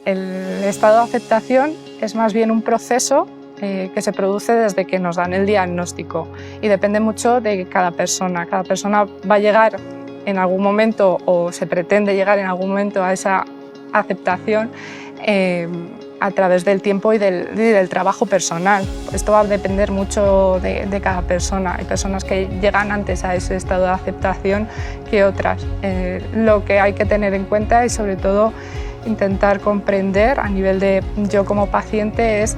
El estado de aceptación es más bien un proceso que se produce desde que nos dan el diagnóstico y depende mucho de cada persona. Cada persona va a llegar en algún momento o se pretende llegar en algún momento a esa aceptación a través del tiempo y del trabajo personal. Esto va a depender mucho de cada persona. Hay personas que llegan antes a ese estado de aceptación que otras. Lo que hay que tener en cuenta y sobre todo intentar comprender a nivel de yo como paciente es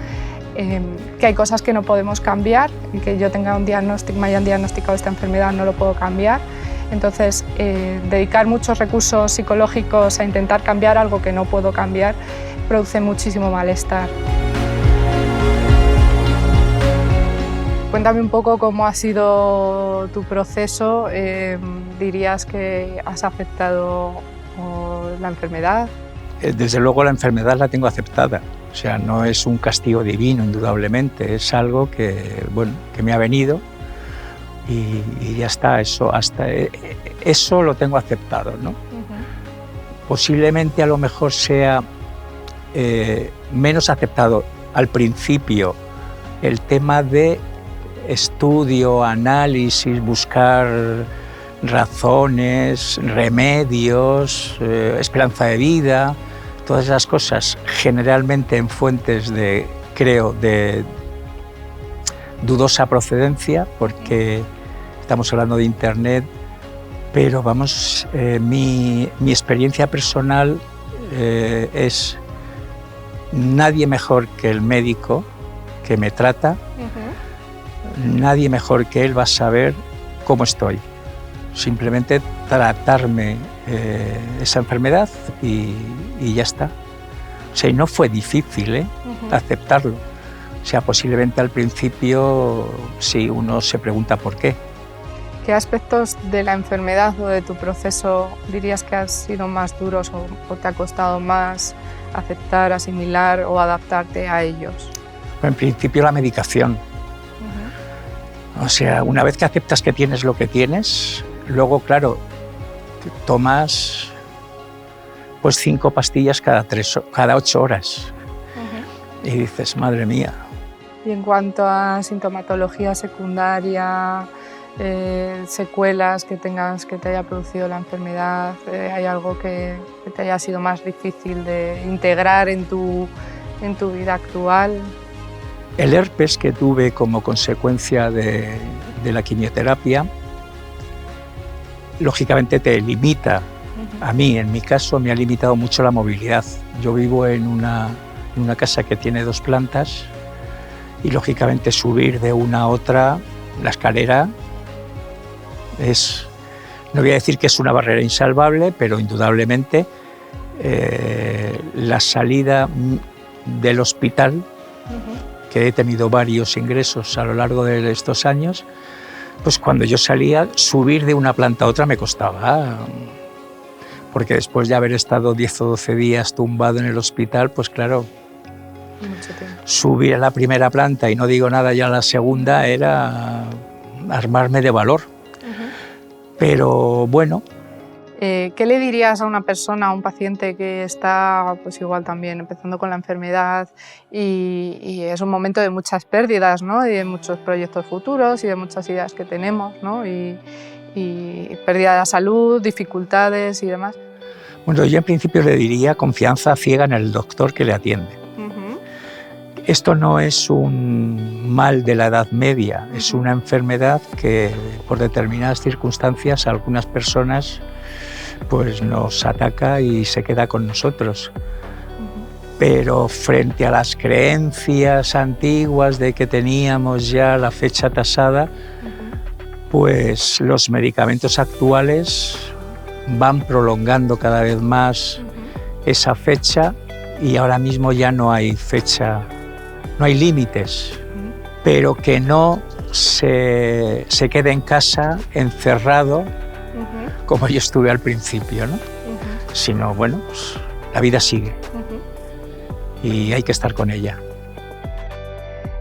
que hay cosas que no podemos cambiar, y que yo tenga un diagnóstico, me hayan diagnosticado esta enfermedad, no lo puedo cambiar. Entonces, dedicar muchos recursos psicológicos a intentar cambiar algo que no puedo cambiar produce muchísimo malestar. Cuéntame un poco cómo ha sido tu proceso. ¿Dirías que has aceptado la enfermedad? Desde luego la enfermedad la tengo aceptada. O sea, no es un castigo divino, indudablemente. Es algo que, bueno, que me ha venido y ya está. Eso lo tengo aceptado, ¿no? Posiblemente a lo mejor sea menos aceptado al principio el tema de estudio, análisis, buscar razones, remedios, esperanza de vida, todas esas cosas generalmente en fuentes de dudosa procedencia, porque estamos hablando de Internet, pero vamos, mi experiencia personal es nadie mejor que el médico que me trata, nadie mejor que él va a saber cómo estoy. Simplemente tratarme esa enfermedad y ya está. O sea, y no fue difícil aceptarlo. O sea, posiblemente al principio sí uno se pregunta por qué. ¿Qué aspectos de la enfermedad o de tu proceso dirías que han sido más duros o te ha costado más aceptar, asimilar o adaptarte a ellos? En principio la medicación. O sea, una vez que aceptas que tienes lo que tienes, luego, claro, tomas pues 5 pastillas cada 8 horas. Y dices, madre mía. Y en cuanto a sintomatología secundaria, secuelas que tengas, que te haya producido la enfermedad, ¿hay algo que te haya sido más difícil de integrar en tu vida actual? El herpes que tuve como consecuencia de la quimioterapia, lógicamente te limita. A mí, en mi caso, me ha limitado mucho la movilidad. Yo vivo en una casa que tiene 2 plantas y, lógicamente, subir de una a otra, la escalera, no voy a decir que es una barrera insalvable, pero indudablemente la salida del hospital, que he tenido varios ingresos a lo largo de estos años, pues cuando yo salía, subir de una planta a otra me costaba, porque después de haber estado 10 o 12 días tumbado en el hospital, pues claro, subir a la primera planta y no digo nada ya a la segunda era armarme de valor. Pero bueno. ¿Qué le dirías a una persona, a un paciente que está pues igual también empezando con la enfermedad y es un momento de muchas pérdidas, ¿no? Y de muchos proyectos futuros y de muchas ideas que tenemos, ¿no? Y pérdida de la salud, dificultades y demás? Bueno, yo en principio le diría confianza ciega en el doctor que le atiende. Esto no es un mal de la Edad Media, es una enfermedad que por determinadas circunstancias a algunas personas pues nos ataca y se queda con nosotros. Pero frente a las creencias antiguas de que teníamos ya la fecha tasada, pues los medicamentos actuales van prolongando cada vez más esa fecha y ahora mismo ya no hay fecha, no hay límites, pero que no se quede en casa encerrado como yo estuve al principio, ¿no? Sino, bueno, pues, la vida sigue y hay que estar con ella.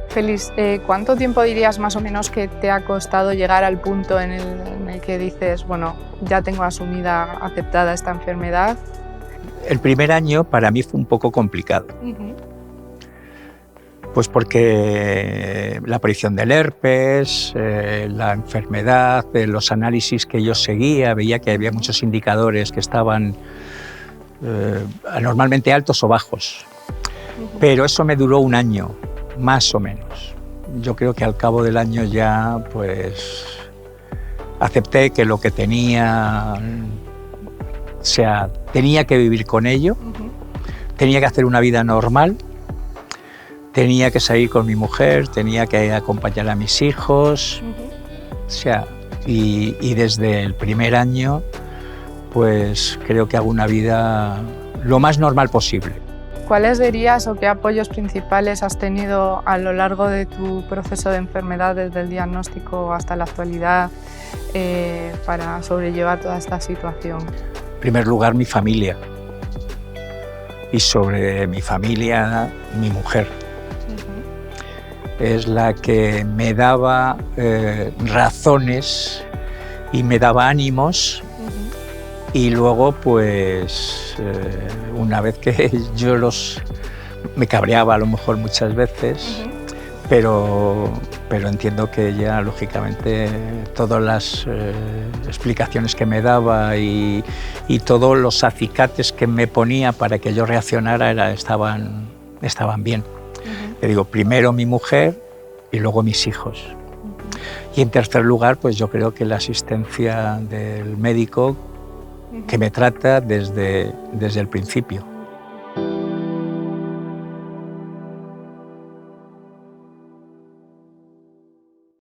Félix, ¿cuánto tiempo dirías más o menos que te ha costado llegar al punto en el que dices, bueno, ya tengo asumida, aceptada esta enfermedad El primer año para mí fue un poco complicado. Pues porque la aparición del herpes, la enfermedad, los análisis que yo seguía, veía que había muchos indicadores que estaban anormalmente altos o bajos. Pero eso me duró un año, más o menos. Yo creo que al cabo del año ya pues acepté que lo que tenía, o sea, tenía que vivir con ello, tenía que hacer una vida normal, tenía que salir con mi mujer, tenía que acompañar a mis hijos, o sea, y desde el primer año pues creo que hago una vida lo más normal posible. ¿Cuáles dirías o qué apoyos principales has tenido a lo largo de tu proceso de enfermedad, desde el diagnóstico hasta la actualidad, para sobrellevar toda esta situación? En primer lugar, mi familia. Y sobre mi familia, mi mujer. Es la que me daba razones y me daba ánimos. Y luego, pues, una vez que yo me cabreaba a lo mejor muchas veces, pero entiendo que ella, lógicamente, todas las explicaciones que me daba y todos los acicates que me ponía para que yo reaccionara estaban bien. Te digo, primero mi mujer y luego mis hijos. Y en tercer lugar, pues yo creo que la asistencia del médico que me trata desde el principio.